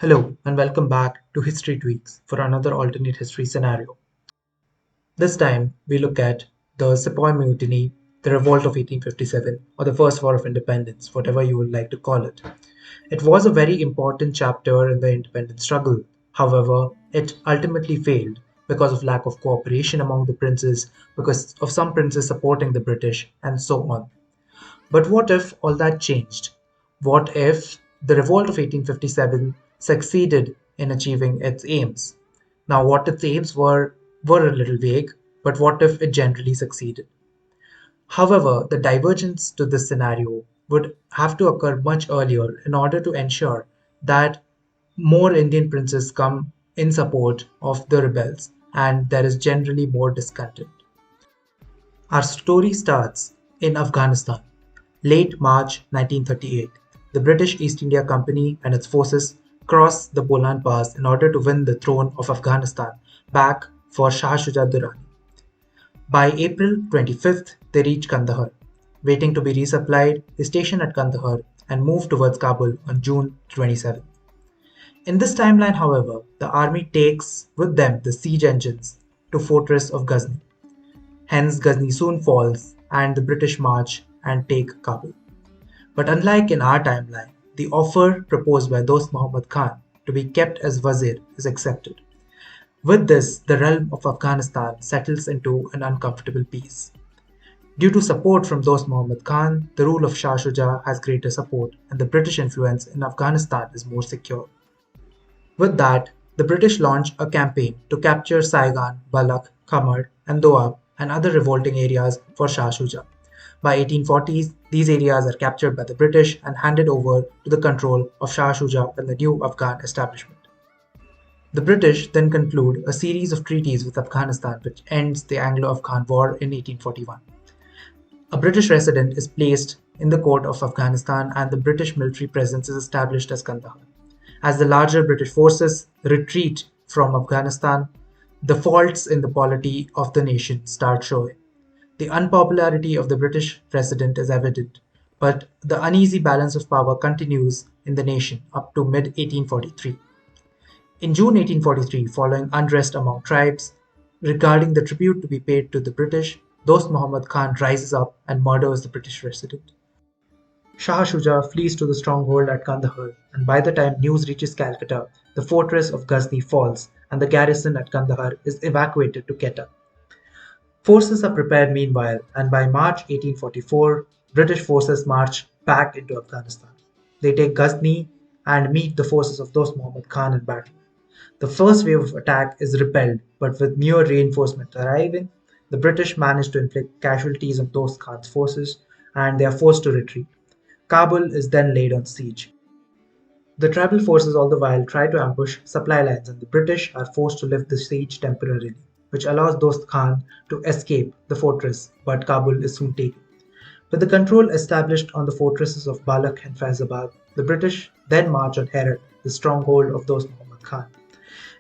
Hello and welcome back to History Tweaks for another alternate history scenario. This time we look at the Sepoy Mutiny, the Revolt of 1857, or the First War of Independence, whatever you would like to call it. It was a very important chapter in the independence struggle. However, it ultimately failed because of lack of cooperation among the princes, because of some princes supporting the British, and so on. But what if all that changed? What if the revolt of 1857 succeeded in achieving its aims? Now, what its aims were a little vague, but what if it generally succeeded? However, the divergence to this scenario would have to occur much earlier in order to ensure that more Indian princes come in support of the rebels and there is generally more discontent. Our story starts in Afghanistan. Late March 1938, the British East India Company and its forces crossed the Bolan Pass in order to win the throne of Afghanistan back for Shah Shuja Durrani. By April 25th, they reached Kandahar. Waiting to be resupplied, they stationed at Kandahar and moved towards Kabul on June 27th. In this timeline, however, the army takes with them the siege engines to fortress of Ghazni. Hence, Ghazni soon falls and the British march and take Kabul. But unlike in our timeline, the offer proposed by Dost Muhammad Khan to be kept as Wazir is accepted. With this, the realm of Afghanistan settles into an uncomfortable peace. Due to support from Dost Muhammad Khan, the rule of Shah Shuja has greater support and the British influence in Afghanistan is more secure. With that, the British launch a campaign to capture Saigon, Balakh, Khamar, and Doab and other revolting areas for Shah Shuja. By 1840s, these areas are captured by the British and handed over to the control of Shah Shuja and the new Afghan establishment. The British then conclude a series of treaties with Afghanistan which ends the Anglo-Afghan War in 1841. A British resident is placed in the court of Afghanistan and the British military presence is established as Kandahar. As the larger British forces retreat from Afghanistan, the faults in the polity of the nation start showing. The unpopularity of the British president is evident, but the uneasy balance of power continues in the nation up to mid 1843. In June 1843, following unrest among tribes regarding the tribute to be paid to the British, Dost Muhammad Khan rises up and murders the British resident. Shah Shuja flees to the stronghold at Kandahar, and by the time news reaches Calcutta, the fortress of Ghazni falls and the garrison at Kandahar is evacuated to Quetta. Forces are prepared meanwhile, and by March 1844, British forces march back into Afghanistan. They take Ghazni and meet the forces of Dost Muhammad Khan in battle. The first wave of attack is repelled, but with new reinforcements arriving, the British manage to inflict casualties on Dost Khan's forces and they are forced to retreat. Kabul is then laid on siege. The tribal forces all the while try to ambush supply lines and the British are forced to lift the siege temporarily, which allows Dost Khan to escape the fortress, but Kabul is soon taken. With the control established on the fortresses of Balakh and Faizabad, the British then march on Herat, the stronghold of Dost Muhammad Khan.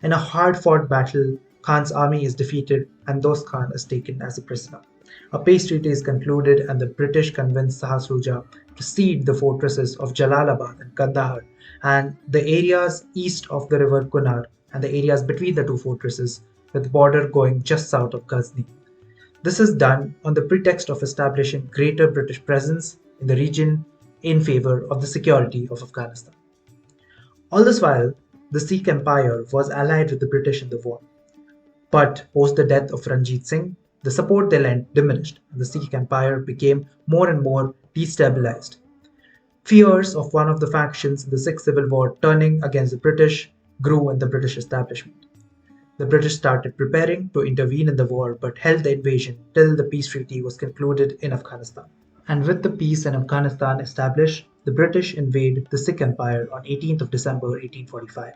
In a hard-fought battle, Khan's army is defeated and Dost Khan is taken as a prisoner. A peace treaty is concluded and the British convince Shah Shuja to cede the fortresses of Jalalabad and Kandahar and the areas east of the river Kunar and the areas between the two fortresses with the border going just south of Ghazni. This is done on the pretext of establishing greater British presence in the region in favor of the security of Afghanistan. All this while, the Sikh Empire was allied with the British in the war. But post the death of Ranjit Singh, the support they lent diminished and the Sikh Empire became more and more destabilized. Fears of one of the factions in the Sikh Civil War turning against the British grew in the British establishment. The British started preparing to intervene in the war but held the invasion till the peace treaty was concluded in Afghanistan. And with the peace in Afghanistan established, the British invade the Sikh Empire on 18th of December 1845.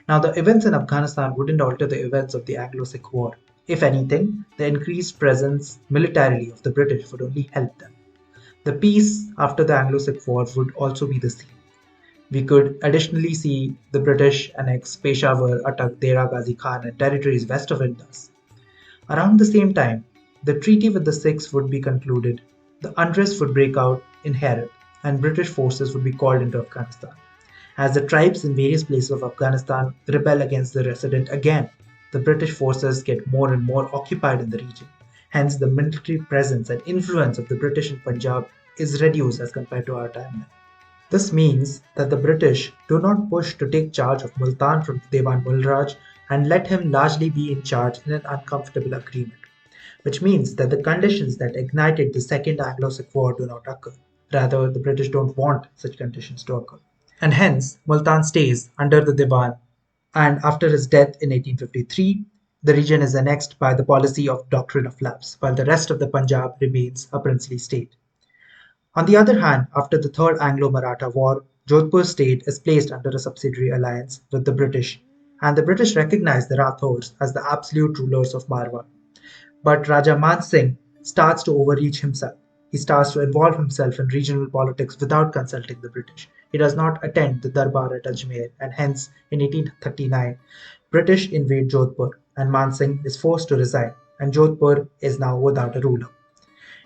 Now, the events in Afghanistan wouldn't alter the events of the Anglo-Sikh War. If anything, the increased presence militarily of the British would only help them. The peace after the Anglo-Sikh War would also be the same. We could additionally see the British annex Peshawar, Attock, Dera Ghazi Khan and territories west of Indus. Around the same time, the treaty with the Sikhs would be concluded, the unrest would break out in Herat, and British forces would be called into Afghanistan. As the tribes in various places of Afghanistan rebel against the resident again, the British forces get more and more occupied in the region. Hence, the military presence and influence of the British in Punjab is reduced as compared to our timeline. This means that the British do not push to take charge of Multan from Dewan Mulraj and let him largely be in charge in an uncomfortable agreement, which means that the conditions that ignited the Second Anglo-Sikh War do not occur. Rather, the British don't want such conditions to occur. And hence, Multan stays under the Diwan, and after his death in 1853, the region is annexed by the policy of Doctrine of Lapse, while the rest of the Punjab remains a princely state. On the other hand, after the Third Anglo-Maratha War, Jodhpur state is placed under a subsidiary alliance with the British, and the British recognize the Rathors as the absolute rulers of Marwar. But Raja Man Singh starts to overreach himself. He starts to involve himself in regional politics without consulting the British. He does not attend the Darbar at Ajmer, and hence, in 1839, British invade Jodhpur, and Man Singh is forced to resign, and Jodhpur is now without a ruler.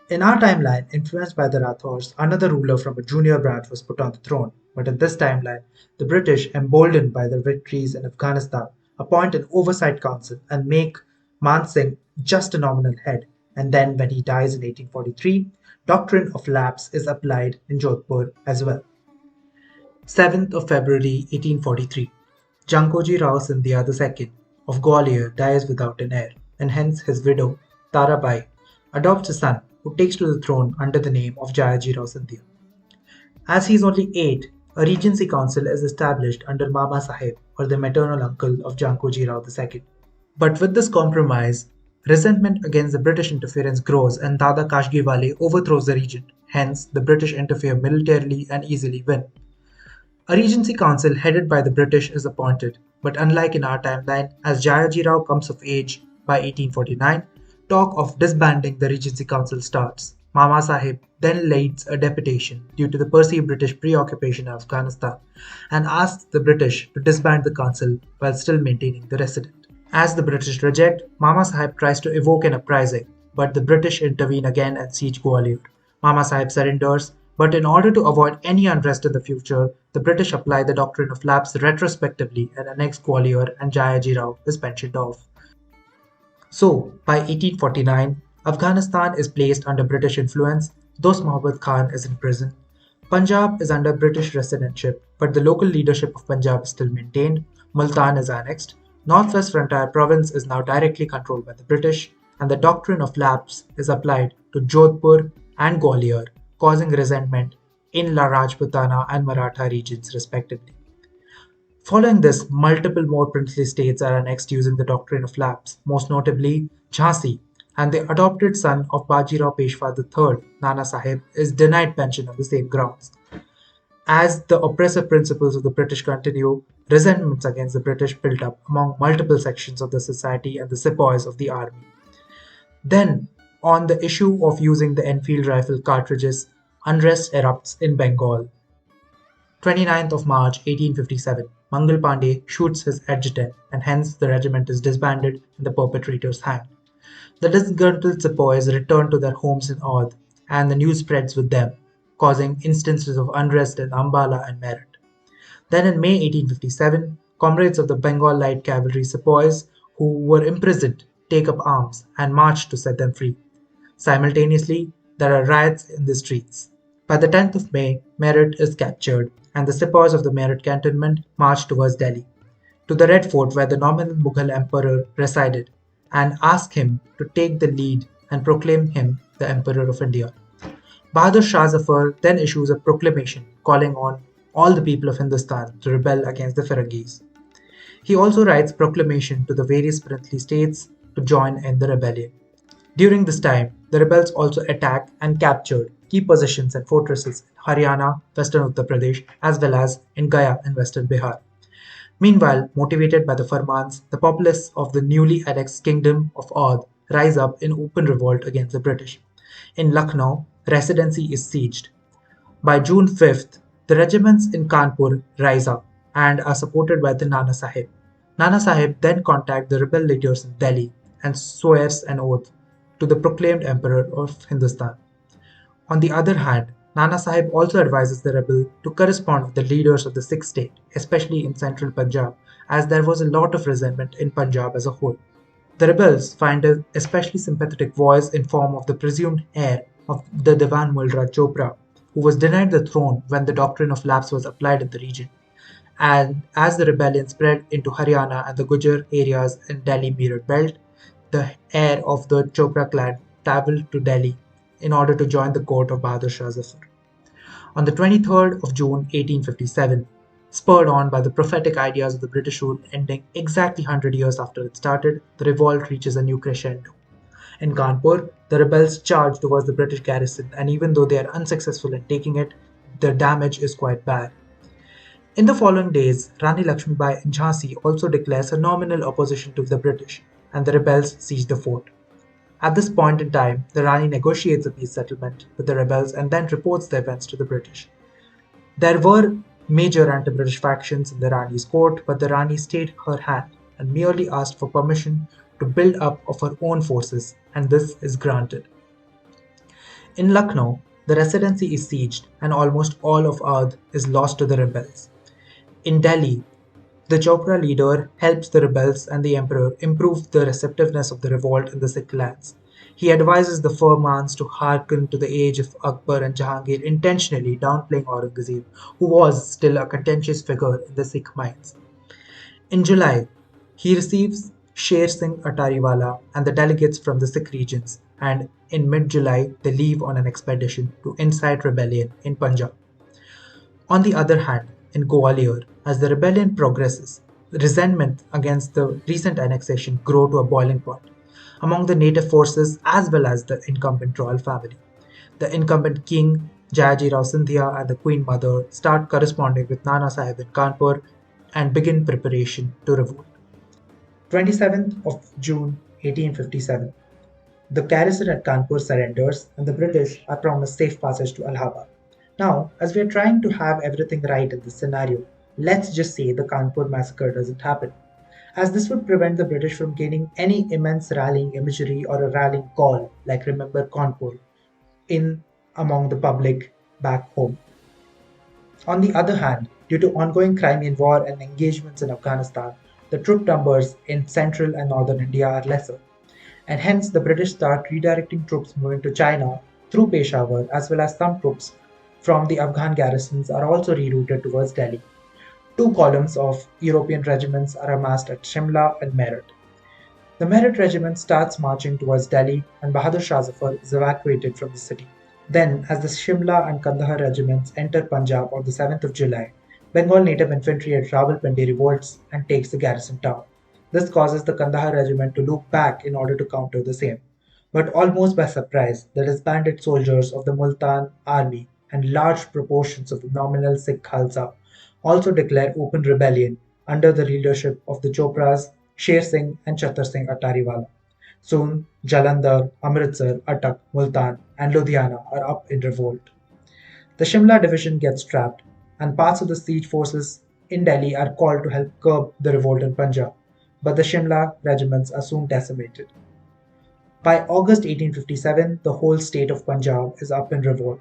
In our timeline, influenced by the Rathors, another ruler from a junior branch was put on the throne. But in this timeline, the British, emboldened by their victories in Afghanistan, appoint an oversight council and make Man Singh just a nominal head. And then, when he dies in 1843, doctrine of lapse is applied in Jodhpur as well. 7th of February 1843. Jankoji Rao Sindhya II of Gwalior dies without an heir, and hence his widow, Tarabai, adopts a son who takes to the throne under the name of Jayaji Rao Sindhya. As he is only 8, a regency council is established under Mama Sahib, or the maternal uncle of Jankoji Rao II. But with this compromise, resentment against the British interference grows and Dada Kashgiwale overthrows the regent. Hence, the British interfere militarily and easily win. A regency council headed by the British is appointed, but unlike in our timeline, as Jayaji Rao comes of age by 1849, talk of disbanding the Regency Council starts. Mama Sahib then leads a deputation due to the perceived British preoccupation in Afghanistan and asks the British to disband the council while still maintaining the resident. As the British reject, Mama Sahib tries to evoke an uprising, but the British intervene again and siege Gwalior. Mama Sahib surrenders, but in order to avoid any unrest in the future, the British apply the doctrine of lapse retrospectively and annex Gwalior, and Jayaji Rao is pensioned off. So, by 1849, Afghanistan is placed under British influence, Dost Muhammad Khan is in prison. Punjab is under British residentship, but the local leadership of Punjab is still maintained. Multan is annexed. Northwest Frontier Province is now directly controlled by the British, and the doctrine of lapse is applied to Jodhpur and Gwalior, causing resentment in La Rajputana and Maratha regions respectively. Following this, multiple more princely states are annexed using the doctrine of lapse, most notably Jhansi, and the adopted son of Bajirao Peshwa III, Nana Sahib, is denied pension on the same grounds. As the oppressive principles of the British continue, resentments against the British built up among multiple sections of the society and the sepoys of the army. Then, on the issue of using the Enfield rifle cartridges, unrest erupts in Bengal. 29th of March 1857, Mangal Pandey shoots his adjutant, and hence the regiment is disbanded and the perpetrators hanged. The disgruntled sepoys return to their homes in Oudh, and the news spreads with them, causing instances of unrest in Ambala and Meerut. Then in May 1857, comrades of the Bengal Light Cavalry sepoys who were imprisoned take up arms and march to set them free. Simultaneously, there are riots in the streets. By the 10th of May, Meerut is captured, and the sepoys of the Meerut cantonment march towards Delhi, to the Red Fort where the nominal Mughal emperor resided, and ask him to take the lead and proclaim him the Emperor of India. Bahadur Shah Zafar then issues a proclamation calling on all the people of Hindustan to rebel against the Firangis. He also writes proclamation to the various princely states to join in the rebellion. During this time, the rebels also attacked and captured key positions and fortresses in Haryana, western Uttar Pradesh, as well as in Gaya in western Bihar. Meanwhile, motivated by the Farmans, the populace of the newly annexed kingdom of Oudh rise up in open revolt against the British. In Lucknow, residency is sieged. By June 5th, the regiments in Kanpur rise up and are supported by the Nana Sahib. Nana Sahib then contacts the rebel leaders in Delhi and swears an oath to the proclaimed Emperor of Hindustan. On the other hand, Nana Sahib also advises the rebel to correspond with the leaders of the Sikh state, especially in central Punjab, as there was a lot of resentment in Punjab as a whole. The rebels find an especially sympathetic voice in form of the presumed heir of the Dewan Mulraj Chopra, who was denied the throne when the doctrine of lapse was applied in the region. And as the rebellion spread into Haryana and the Gujar areas in Delhi Meerut belt, the heir of the Chopra clan travelled to Delhi in order to join the court of Bahadur Shah Zafar. On the 23rd of June 1857, spurred on by the prophetic ideas of the British rule ending exactly 100 years after it started, the revolt reaches a new crescendo. In Kanpur, the rebels charge towards the British garrison, and even though they are unsuccessful in taking it, the damage is quite bad. In the following days, Rani Lakshmibai in Jhansi also declares a nominal opposition to the British, and the rebels siege the fort. At this point in time, the Rani negotiates a peace settlement with the rebels and then reports the events to the British. There were major anti-British factions in the Rani's court, but the Rani stayed her hand and merely asked for permission to build up of her own forces, and this is granted. In Lucknow, the Residency is sieged and almost all of Oudh is lost to the rebels. In Delhi, the Chopra leader helps the rebels and the emperor improve the receptiveness of the revolt in the Sikh lands. He advises the Furmans to hearken to the age of Akbar and Jahangir, intentionally downplaying Aurangzeb, who was still a contentious figure in the Sikh minds. In July, he receives Sher Singh Atariwala and the delegates from the Sikh regions, and in mid-July they leave on an expedition to incite rebellion in Punjab. On the other hand, in Gwalior, as the rebellion progresses, resentment against the recent annexation grow to a boiling point among the native forces as well as the incumbent royal family. The incumbent king, Jayaji Rao Scindia, and the Queen Mother start corresponding with Nana Sahib in Kanpur and begin preparation to revolt. 27th of June 1857. The garrison at Kanpur surrenders and the British are promised safe passage to Allahabad. Now, as we are trying to have everything right in this scenario, let's just say the Kanpur massacre doesn't happen, as this would prevent the British from gaining any immense rallying imagery or a rallying call like Remember Kanpur in among the public back home. On the other hand, due to ongoing Crimean War and engagements in Afghanistan, the troop numbers in central and northern India are lesser, and hence the British start redirecting troops moving to China through Peshawar, as well as some troops from the Afghan garrisons are also rerouted towards Delhi. Two columns of European regiments are amassed at Shimla and Meerut. The Meerut regiment starts marching towards Delhi and Bahadur Shah Zafar is evacuated from the city. Then, as the Shimla and Kandahar regiments enter Punjab on the 7th of July, Bengal native infantry at Rawalpindi revolts and takes the garrison town. This causes the Kandahar regiment to loop back in order to counter the same. But almost by surprise, the disbanded soldiers of the Multan army and large proportions of the nominal Sikh Khalsa also declare open rebellion under the leadership of the Chopras, Sher Singh and Chatar Singh Atariwala. Soon, Jalandhar, Amritsar, Attak, Multan, and Ludhiana are up in revolt. The Shimla division gets trapped, and parts of the siege forces in Delhi are called to help curb the revolt in Punjab, but the Shimla regiments are soon decimated. By August 1857, the whole state of Punjab is up in revolt.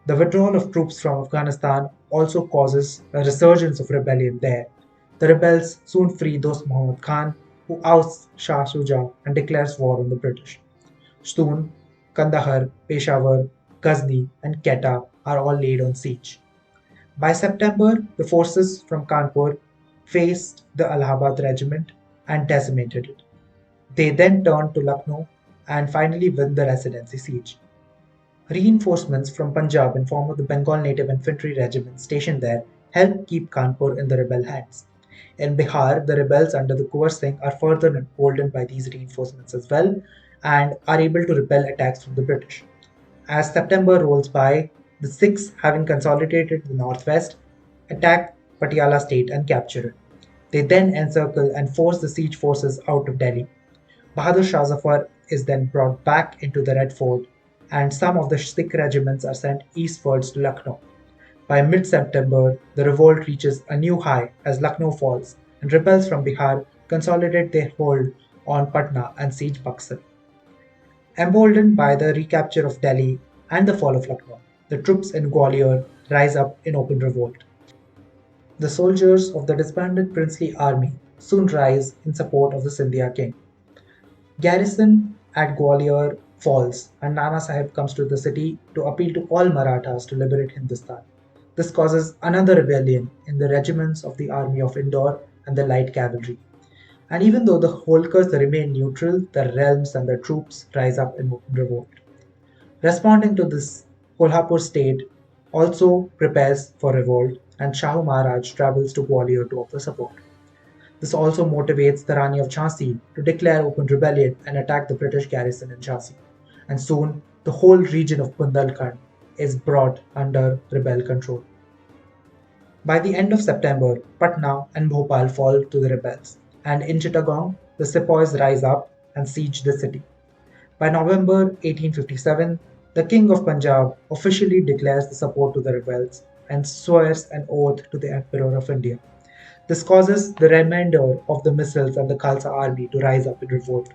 The withdrawal of troops from Afghanistan also causes a resurgence of rebellion there. The rebels soon free Dost Muhammad Khan, who ousts Shah Shuja and declares war on the British. Soon, Kandahar, Peshawar, Ghazni, and Quetta are all laid on siege. By September, the forces from Kanpur faced the Allahabad regiment and decimated it. They then turned to Lucknow and finally win the Residency siege. Reinforcements from Punjab in form of the Bengal Native Infantry Regiment stationed there helped keep Kanpur in the rebel hands. In Bihar, the rebels under the Kunwar Singh are further emboldened by these reinforcements as well and are able to repel attacks from the British. As September rolls by, the Sikhs, having consolidated the northwest, attack Patiala state and capture it. They then encircle and force the siege forces out of Delhi. Bahadur Shah Zafar is then brought back into the Red Fort, and some of the Sikh regiments are sent eastwards to Lucknow. By mid September, the revolt reaches a new high as Lucknow falls, and rebels from Bihar consolidate their hold on Patna and siege Buxar. Emboldened by the recapture of Delhi and the fall of Lucknow, the troops in Gwalior rise up in open revolt. The soldiers of the disbanded princely army soon rise in support of the Scindia king. Garrison at Gwalior falls, and Nana Sahib comes to the city to appeal to all Marathas to liberate Hindustan. This causes another rebellion in the regiments of the army of Indore and the light cavalry. And even though the Holkars remain neutral, their realms and their troops rise up in open revolt. Responding to this, Kolhapur state also prepares for revolt, and Shahu Maharaj travels to Gwalior to offer support. This also motivates the Rani of Jhansi to declare open rebellion and attack the British garrison in Jhansi. And soon, the whole region of Bundelkhand is brought under rebel control. By the end of September, Patna and Bhopal fall to the rebels, and in Chittagong, the Sepoys rise up and siege the city. By November 1857, the King of Punjab officially declares the support to the rebels and swears an oath to the Emperor of India. This causes the remainder of the missiles and the Khalsa army to rise up in revolt.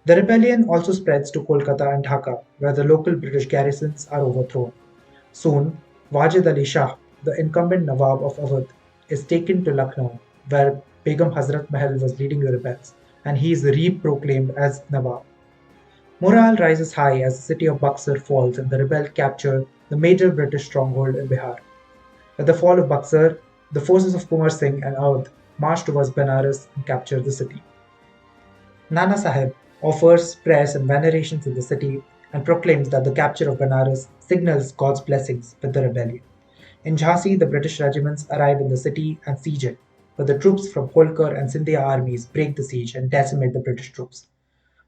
The rebellion also spreads to Kolkata and Dhaka, where the local British garrisons are overthrown. Soon, Wajid Ali Shah, the incumbent Nawab of Awadh, is taken to Lucknow, where Begum Hazrat Mahal was leading the rebels, and he is re-proclaimed as Nawab. Morale rises high as the city of Buxar falls and the rebels capture the major British stronghold in Bihar. At the fall of Buxar, the forces of Kumar Singh and Awadh march towards Benares and capture the city. Nana Sahib offers prayers and venerations in the city and proclaims that the capture of Benares signals God's blessings with the rebellion. In Jhansi, the British regiments arrive in the city and siege it, but the troops from Holkar and Scindia armies break the siege and decimate the British troops.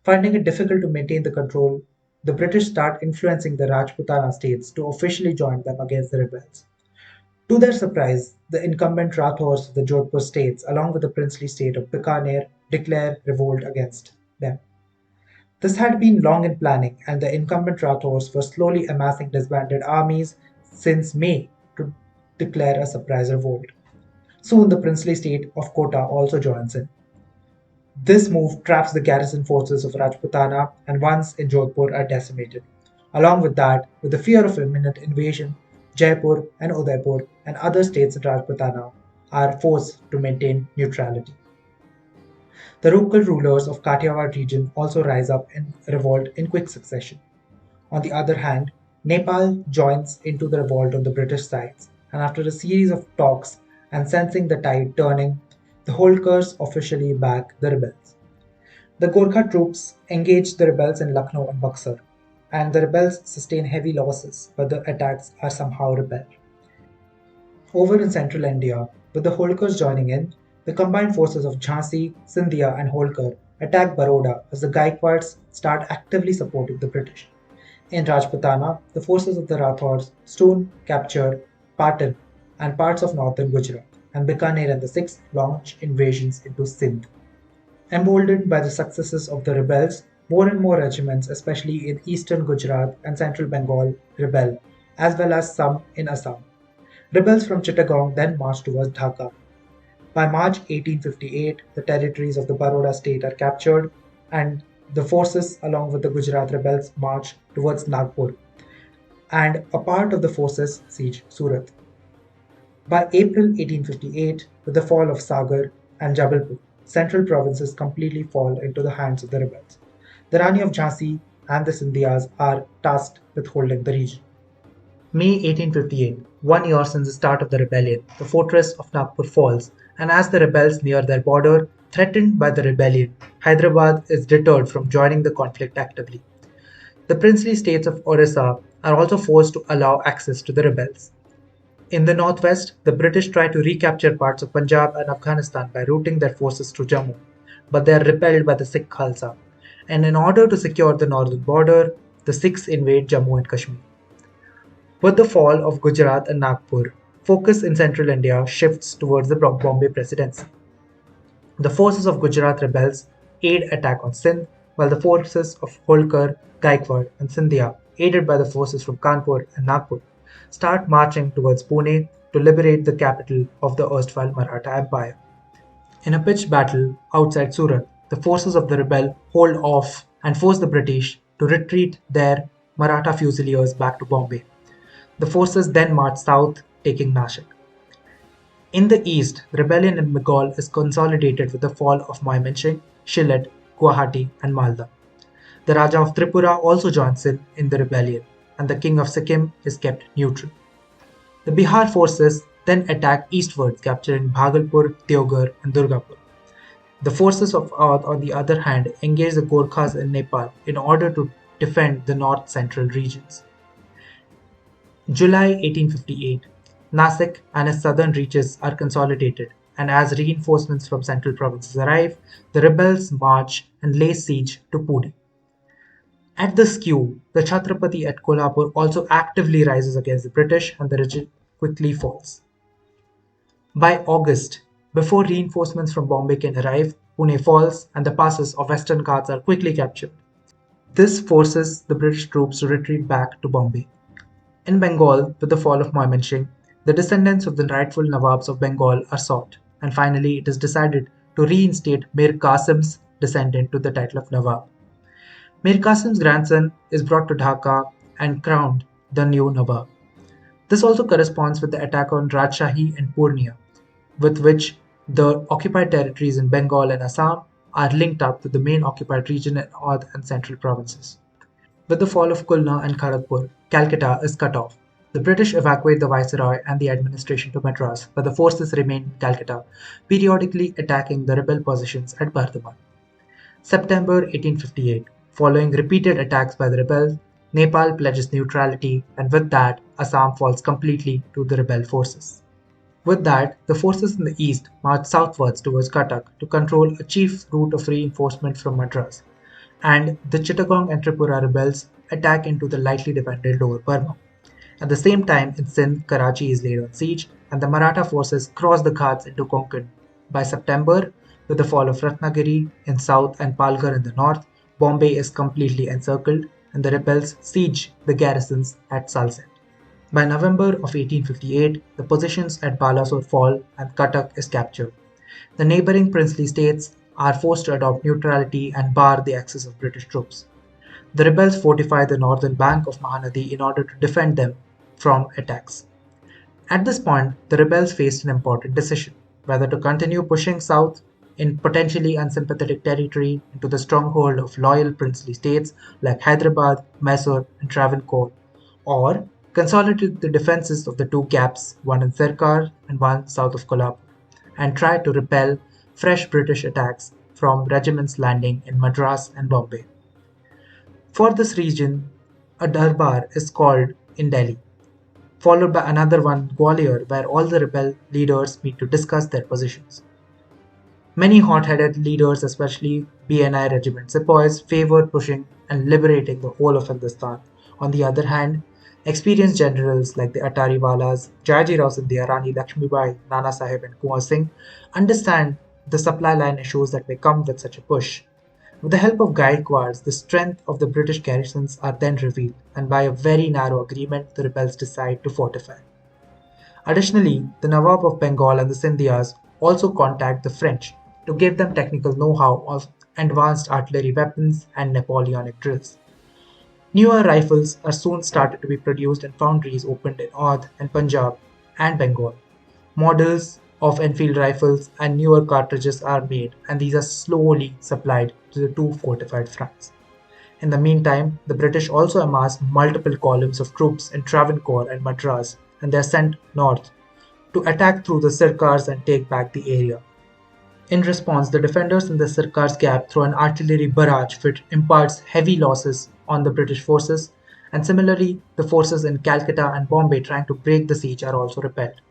Finding it difficult to maintain the control, the British start influencing the Rajputana states to officially join them against the rebels. To their surprise, the incumbent Rathors of the Jodhpur states, along with the princely state of Bikaner, declare revolt against them. This had been long in planning, and the incumbent Rathors were slowly amassing disbanded armies since May to declare a surprise revolt. Soon, the princely state of Kota also joins in. This move traps the garrison forces of Rajputana, and once in Jodhpur are decimated. Along with that, with the fear of imminent invasion, Jaipur and Udaipur and other states in Rajputana are forced to maintain neutrality. The local rulers of Kathiawar region also rise up in revolt in quick succession. On the other hand, Nepal joins into the revolt on the British side, and after a series of talks and sensing the tide turning, the Holkars officially back the rebels. The Gorkha troops engage the rebels in Lucknow and Buxar, and the rebels sustain heavy losses, but the attacks are somehow repelled. Over in central India, with the Holkars joining in, the combined forces of Jhansi, Scindia, and Holkar attack Baroda as the Gaikwads start actively supporting the British. In Rajputana, the forces of the Rathors soon capture Patan and parts of northern Gujarat, and Bikaner and the Sikhs launch invasions into Sindh. Emboldened by the successes of the rebels, more and more regiments, especially in eastern Gujarat and central Bengal, rebel, as well as some in Assam. Rebels from Chittagong then march towards Dhaka. By March 1858, the territories of the Baroda state are captured, and the forces, along with the Gujarat rebels, march towards Nagpur, and a part of the forces siege Surat. By April 1858, with the fall of Sagar and Jabalpur, central provinces completely fall into the hands of the rebels. The Rani of Jhansi and the Scindias are tasked with holding the region. May 1858, 1 year since the start of the rebellion, the fortress of Nagpur falls, and as the rebels near their border, threatened by the rebellion, Hyderabad is deterred from joining the conflict actively. The princely states of Orissa are also forced to allow access to the rebels. In the northwest, the British try to recapture parts of Punjab and Afghanistan by routing their forces to Jammu, but they are repelled by the Sikh Khalsa. And in order to secure the northern border, the Sikhs invade Jammu and Kashmir. With the fall of Gujarat and Nagpur, focus in central India shifts towards the Bombay Presidency. The forces of Gujarat rebels aid attack on Sindh, while the forces of Holkar, Gaikwad, and Scindia, aided by the forces from Kanpur and Nagpur, start marching towards Pune to liberate the capital of the erstwhile Maratha Empire. In a pitched battle outside Surat, the forces of the rebel hold off and force the British to retreat their Maratha Fusiliers back to Bombay. The forces then marched south, taking Nashik. In the east, the rebellion in Bengal is consolidated with the fall of Mymensingh, Sylhet, Guwahati, and Malda. The Raja of Tripura also joins in the rebellion, and the king of Sikkim is kept neutral. The Bihar forces then attack eastwards, capturing Bhagalpur, Deoghar, and Durgapur. The forces of Oudh, on the other hand, engage the Gorkhas in Nepal in order to defend the north-central regions. July 1858, Nasik and its southern reaches are consolidated, and as reinforcements from central provinces arrive, the rebels march and lay siege to Pune. At the skew, the Chhatrapati at Kolhapur also actively rises against the British, and the regime quickly falls. By August, before reinforcements from Bombay can arrive, Pune falls and the passes of Western Ghats are quickly captured. This forces the British troops to retreat back to Bombay. In Bengal, with the fall of Mymensingh, the descendants of the rightful Nawabs of Bengal are sought, and finally it is decided to reinstate Mir Qasim's descendant to the title of Nawab. Mir Qasim's grandson is brought to Dhaka and crowned the new Nawab. This also corresponds with the attack on Rajshahi and Purnia, with which the occupied territories in Bengal and Assam are linked up with the main occupied region in Oudh and central provinces. With the fall of Khulna and Kharagpur, Calcutta is cut off. The British evacuate the viceroy and the administration to Madras, but the forces remain in Calcutta, periodically attacking the rebel positions at Bardhaman. September 1858. Following repeated attacks by the rebels, Nepal pledges neutrality, and with that, Assam falls completely to the rebel forces. With that, the forces in the east march southwards towards Cuttack to control a chief route of reinforcement from Madras, and the Chittagong and Tripura rebels attack into the lightly defended Lower Burma. At the same time, in Sindh, Karachi is laid on siege, and the Maratha forces cross the Ghats into Konkan. By September, with the fall of Ratnagiri in south and Palghar in the north, Bombay is completely encircled, and the rebels siege the garrisons at Salsette. By November of 1858, the positions at Balasore fall and Cuttack is captured. The neighbouring princely states are forced to adopt neutrality and bar the access of British troops. The rebels fortify the northern bank of Mahanadi in order to defend them from attacks. At this point, the rebels faced an important decision: whether to continue pushing south in potentially unsympathetic territory into the stronghold of loyal princely states like Hyderabad, Mysore, and Travancore, or consolidate the defences of the two gaps, one in Sirkar and one south of Kolhapur, and try to repel fresh British attacks from regiments landing in Madras and Bombay. For this region, a darbar is called in Delhi, followed by another one Gwalior, where all the rebel leaders meet to discuss their positions. Many hot-headed leaders, especially BNI regiment Sepoys, favored pushing and liberating the whole of Hindustan. On the other hand, experienced generals like the Atariwalas, Jayaji Rao Sindhia, Rani Lakshmibai, Nana Sahib, and Kunwar Singh understand the supply line issues that may come with such a push. With the help of Gaikwads, the strength of the British garrisons are then revealed, and by a very narrow agreement, the rebels decide to fortify. Additionally, the Nawab of Bengal and the Scindias also contact the French to give them technical know-how of advanced artillery weapons and Napoleonic drills. Newer rifles are soon started to be produced in foundries opened in Oudh and Punjab and Bengal. Models of Enfield rifles and newer cartridges are made, and these are slowly supplied to the two fortified fronts. In the meantime, the British also amass multiple columns of troops in Travancore and Madras, and they are sent north to attack through the Sirkars and take back the area. In response, the defenders in the Sirkar's gap throw an artillery barrage which imparts heavy losses on the British forces, and similarly, the forces in Calcutta and Bombay trying to break the siege are also repelled.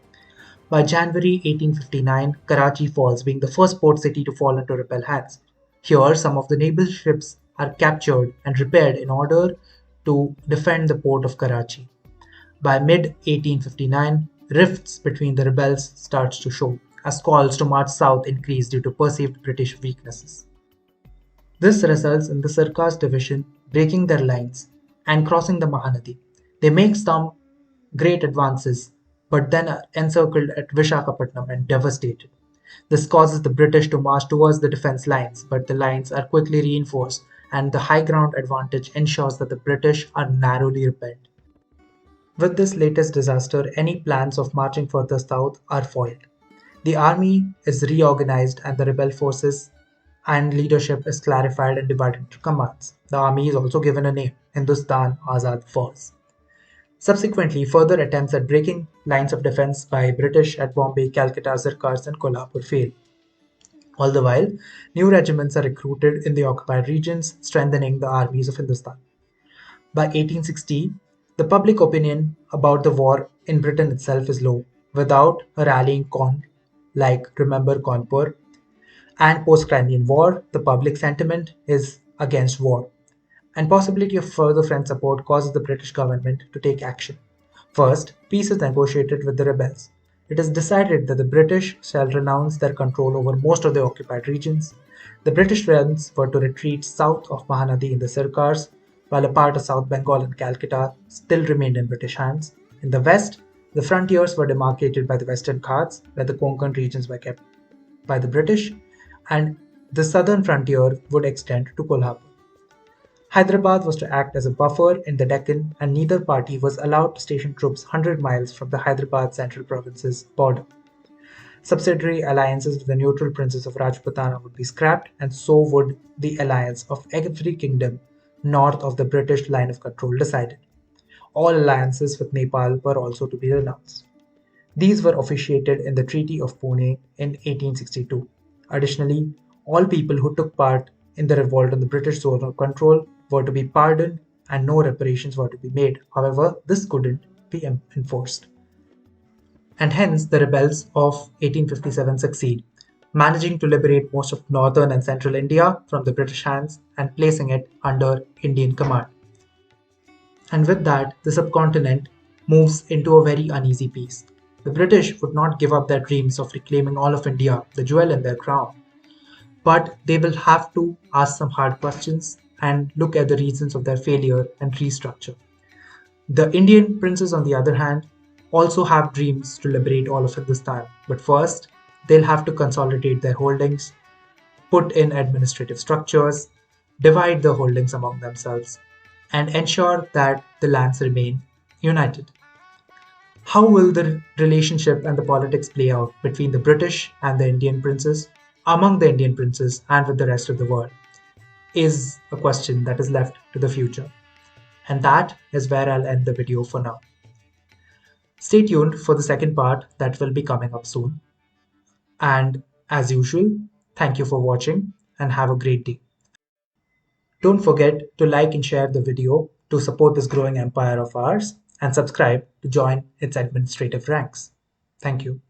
By January 1859, Karachi falls, being the first port city to fall into rebel hands. Here, some of the naval ships are captured and repaired in order to defend the port of Karachi. By mid-1859, rifts between the rebels starts to show, as calls to march south increase due to perceived British weaknesses. This results in the Sirkar's division breaking their lines and crossing the Mahanadi. They make some great advances, but then are encircled at Vishakhapatnam and devastated. This causes the British to march towards the defense lines, but the lines are quickly reinforced, and the high ground advantage ensures that the British are narrowly repelled. With this latest disaster, any plans of marching further south are foiled. The army is reorganized and the rebel forces and leadership is clarified and divided into commands. The army is also given a name, Hindustan Azad Force. Subsequently, further attempts at breaking lines of defense by British at Bombay, Calcutta, Zirkars and Kolhapur fail. All the while, new regiments are recruited in the occupied regions, strengthening the armies of Hindustan. By 1860, the public opinion about the war in Britain itself is low. Without a rallying call like Remember Cawnpur and post-Crimean War, the public sentiment is against war, and possibility of further French support causes the British government to take action. First, peace is negotiated with the rebels. It is decided that the British shall renounce their control over most of the occupied regions. The British realms were to retreat south of Mahanadi in the Sirkars, while a part of South Bengal and Calcutta still remained in British hands. In the west, the frontiers were demarcated by the Western Ghats, where the Konkan regions were kept by the British, and the southern frontier would extend to Kolhapur. Hyderabad was to act as a buffer in the Deccan, and neither party was allowed to station troops 100 miles from the Hyderabad Central Province's border. Subsidiary alliances with the neutral princes of Rajputana would be scrapped, and so would the alliance of every kingdom north of the British line of control decided. All alliances with Nepal were also to be renounced. These were officiated in the Treaty of Pune in 1862. Additionally, all people who took part in the revolt on the British zone of control were to be pardoned and no reparations were to be made. However, this couldn't be enforced. And hence the rebels of 1857 succeed, managing to liberate most of northern and central India from the British hands and placing it under Indian command. And with that, the subcontinent moves into a very uneasy peace. The British would not give up their dreams of reclaiming all of India, the jewel in their crown, but they will have to ask some hard questions and look at the reasons of their failure and restructure. The Indian princes, on the other hand, also have dreams to liberate all of Hindustan, but first they'll have to consolidate their holdings, put in administrative structures, divide the holdings among themselves, and ensure that the lands remain united. How will the relationship and the politics play out between the British and the Indian princes, among the Indian princes, and with the rest of the world, is a question that is left to the future. And that is where I'll end the video for now. Stay tuned for the second part that will be coming up soon. And as usual, thank you for watching and have a great day. Don't forget to like and share the video to support this growing empire of ours and subscribe to join its administrative ranks. Thank you.